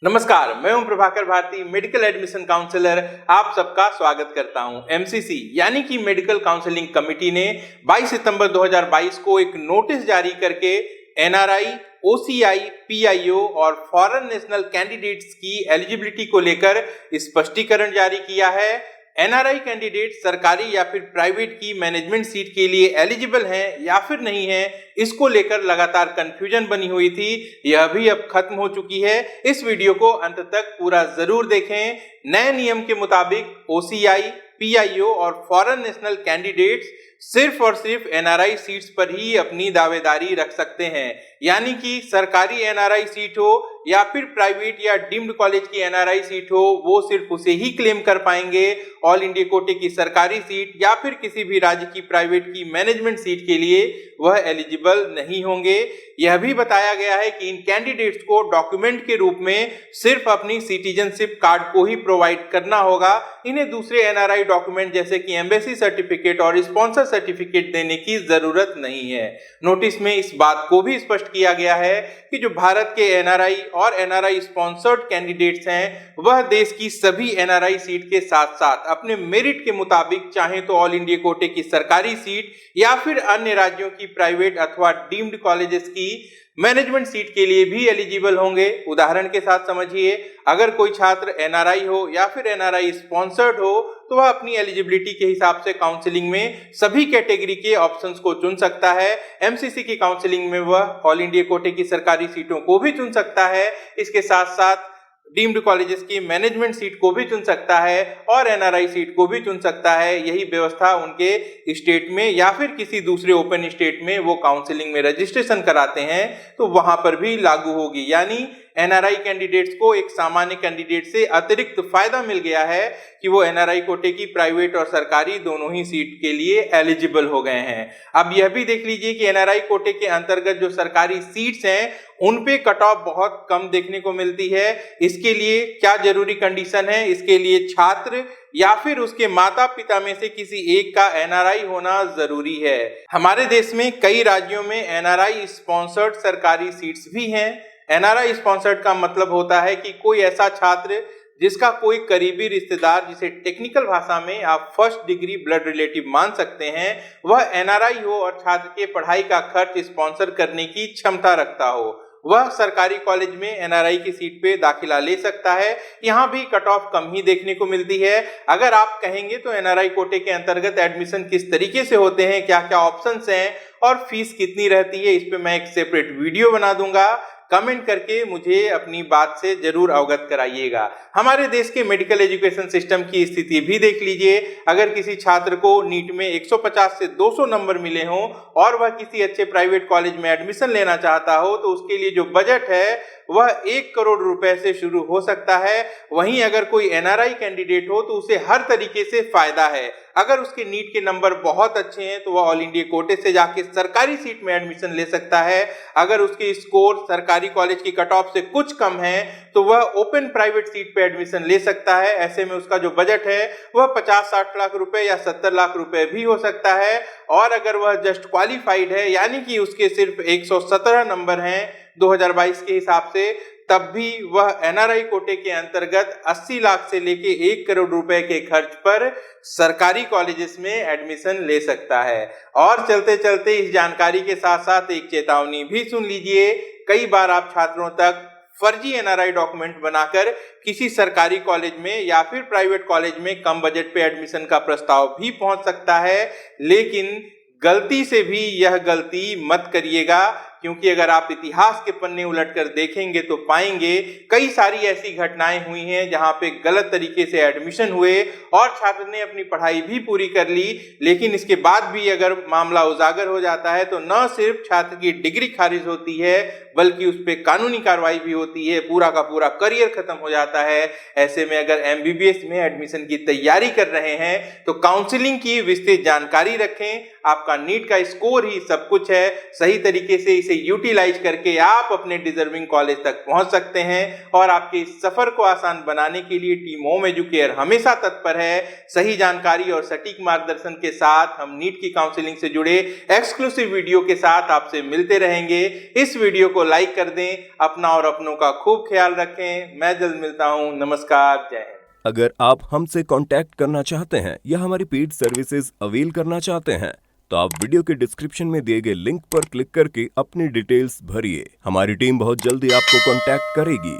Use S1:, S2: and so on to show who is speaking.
S1: नमस्कार, मैं हूं Prabhakar Bharti, medical admission counsellor. आप सबका स्वागत करता हूं। एमसीसी यानी कि मेडिकल काउंसलिंग कमेटी ने 22 सितंबर 2022 को एक नोटिस जारी करके एनआरआई, ओसीआई, पीआईओ और फॉरेन नेशनल कैंडिडेट्स की एलिजिबिलिटी को लेकर स्पष्टीकरण जारी किया है। एनआरआई कैंडिडेट सरकारी या फिर प्राइवेट की मैनेजमेंट सीट के लिए एलिजिबल हैं या फिर नहीं है, इसको लेकर लगातार कंफ्यूजन बनी हुई थी। यह भी अब खत्म हो चुकी है। इस वीडियो को अंत तक पूरा जरूर देखें। नए नियम के मुताबिक ओसीआई, पीआईओ और फॉरेन नेशनल कैंडिडेट्स सिर्फ और सिर्फ एनआरआई सीट्स पर ही अपनी दावेदारी रख सकते हैं। यानी कि सरकारी एनआरआई सीट हो या फिर प्राइवेट या डीम्ड कॉलेज की एनआरआई सीट हो, वो सिर्फ उसे ही क्लेम कर पाएंगे। ऑल इंडिया कोटे की सरकारी सीट या फिर किसी भी राज्य की प्राइवेट की मैनेजमेंट सीट के लिए वह एलिजिबल नहीं होंगे। यह भी बताया गया है कि इन कैंडिडेट्स को डॉक्यूमेंट के रूप में सिर्फ अपनी सिटीजनशिप कार्ड को ही प्रोवाइड करना होगा। इन्हें दूसरे एनआरआई डॉक्यूमेंट जैसे कि एम्बेसी सर्टिफिकेट और स्पॉन्सर सर्टिफिकेट देने की जरूरत नहीं है। नोटिस में इस बात को भी स्पष्ट किया गया है कि जो भारत के एनआरआई और एनआरआई स्पॉन्सर्ड कैंडिडेट्स हैं, वह देश की सभी एनआरआई सीट के साथ साथ अपने मेरिट के मुताबिक चाहे तो ऑल इंडिया कोटे की सरकारी सीट या फिर अन्य राज्यों की प्राइवेट अथवा डीम्ड कॉलेजेस की मैनेजमेंट सीट के लिए भी एलिजिबल होंगे। उदाहरण के साथ समझिए, अगर कोई छात्र एनआरआई हो या फिर एनआरआई स्पॉन्सर्ड हो तो वह अपनी एलिजिबिलिटी के हिसाब से काउंसलिंग में सभी कैटेगरी के ऑप्शंस को चुन सकता है। एमसीसी की काउंसलिंग में वह ऑल इंडिया कोटे की सरकारी सीटों को भी चुन सकता है, इसके साथ साथ डीम्ड कॉलेजेस की मैनेजमेंट सीट को भी चुन सकता है और एनआरआई सीट को भी चुन सकता है। यही व्यवस्था उनके स्टेट में या फिर किसी दूसरे ओपन स्टेट में वो काउंसलिंग में रजिस्ट्रेशन कराते हैं तो वहां पर भी लागू होगी। यानी एनआरआई कैंडिडेट्स को एक सामान्य कैंडिडेट से अतिरिक्त फायदा मिल गया है कि वो एनआरआई कोटे की प्राइवेट और सरकारी दोनों ही सीट के लिए एलिजिबल हो गए हैं। अब यह भी देख लीजिए कि एनआरआई कोटे के अंतर्गत जो सरकारी सीट्स हैं उन पे कट ऑफ बहुत कम देखने को मिलती है। इसके लिए क्या जरूरी कंडीशन है? इसके लिए छात्र या फिर उसके माता पिता में से किसी एक का एनआरआई होना जरूरी है। हमारे देश में कई राज्यों में एनआरआई स्पॉन्सर्ड सरकारी सीट्स भी हैं। एनआरआई स्पॉन्सर्ड का मतलब होता है कि कोई ऐसा छात्र जिसका कोई करीबी रिश्तेदार, जिसे टेक्निकल भाषा में आप फर्स्ट डिग्री ब्लड रिलेटिव मान सकते हैं, वह एनआरआई हो और छात्र के पढ़ाई का खर्च स्पॉन्सर करने की क्षमता रखता हो, वह सरकारी कॉलेज में एनआरआई की सीट पे दाखिला ले सकता है। यहाँ भी कट ऑफ कम ही देखने को मिलती है। अगर आप कहेंगे तो एनआरआई कोटे के अंतर्गत एडमिशन किस तरीके से होते हैं, क्या क्या ऑप्शंस हैं और फीस कितनी रहती है, इस पे मैं एक सेपरेट वीडियो बना दूंगा। कमेंट करके मुझे अपनी बात से जरूर अवगत कराइएगा। हमारे देश के मेडिकल एजुकेशन सिस्टम की स्थिति भी देख लीजिए। अगर किसी छात्र को नीट में 150 से 200 नंबर मिले हों और वह किसी अच्छे प्राइवेट कॉलेज में एडमिशन लेना चाहता हो तो उसके लिए जो बजट है वह 1 करोड़ रुपए से शुरू हो सकता है। वहीं अगर कोई एनआरआई कैंडिडेट हो तो उसे हर तरीके से फायदा है। अगर उसके नीट के नंबर बहुत अच्छे हैं तो वह ऑल इंडिया कोटे से जाके सरकारी सीट में एडमिशन ले सकता है। अगर उसके स्कोर सरकारी कॉलेज की कट ऑफ से कुछ कम है तो वह ओपन प्राइवेट सीट पे एडमिशन ले सकता है। ऐसे में उसका जो बजट है वह 50-60 लाख रुपए या 70 लाख रुपए भी हो सकता है। और अगर वह जस्ट क्वालिफाइड है, यानी कि उसके सिर्फ 117 नंबर हैं 2022 के हिसाब से, तब भी वह एनआरआई कोटे के अंतर्गत 80 लाख से लेके 1 करोड़ रुपए के खर्च पर सरकारी कॉलेजेस में एडमिशन ले सकता है। और चलते चलते इस जानकारी के साथ साथ एक चेतावनी भी सुन लीजिए। कई बार आप छात्रों तक फर्जी एनआरआई डॉक्यूमेंट बनाकर किसी सरकारी कॉलेज में या फिर प्राइवेट कॉलेज में कम बजट पे एडमिशन का प्रस्ताव भी पहुंच सकता है, लेकिन गलती से भी यह गलती मत करिएगा, क्योंकि अगर आप इतिहास के पन्ने उलटकर देखेंगे तो पाएंगे कई सारी ऐसी घटनाएं हुई हैं जहां पे गलत तरीके से एडमिशन हुए और छात्र ने अपनी पढ़ाई भी पूरी कर ली, लेकिन इसके बाद भी अगर मामला उजागर हो जाता है तो न सिर्फ छात्र की डिग्री खारिज होती है बल्कि उस पर कानूनी कार्रवाई भी होती है, पूरा का पूरा करियर खत्म हो जाता है। ऐसे में अगर एमबीबीएस में एडमिशन की तैयारी कर रहे हैं तो काउंसलिंग की विस्तृत जानकारी रखें। आपका नीट का स्कोर ही सब कुछ है, सही तरीके से इसे इसे यूटिलाइज करके आप अपने डिजर्विंग कॉलेज तक पहुंच सकते हैं। और आपके इस सफर को आसान बनाने के लिए टीम होम एजुकेयर हमेशा तत्पर है। सही जानकारी और सटीक मार्गदर्शन के साथ हम नीट की काउंसलिंग से जुड़े एक्सक्लूसिव वीडियो के साथ आपसे मिलते रहेंगे। इस वीडियो को लाइक कर दें, अपना और अपनों का खूब ख्याल रखें। मैं जल्द मिलता हूं। नमस्कार, जय हिंद।
S2: अगर आप हमसे कांटेक्ट करना चाहते हैं या हमारी पेड सर्विसेज अवेल करना चाहते हैं तो आप वीडियो के डिस्क्रिप्शन में दिए गए लिंक पर क्लिक करके अपनी डिटेल्स भरिए। हमारी टीम बहुत जल्दी आपको कांटेक्ट करेगी।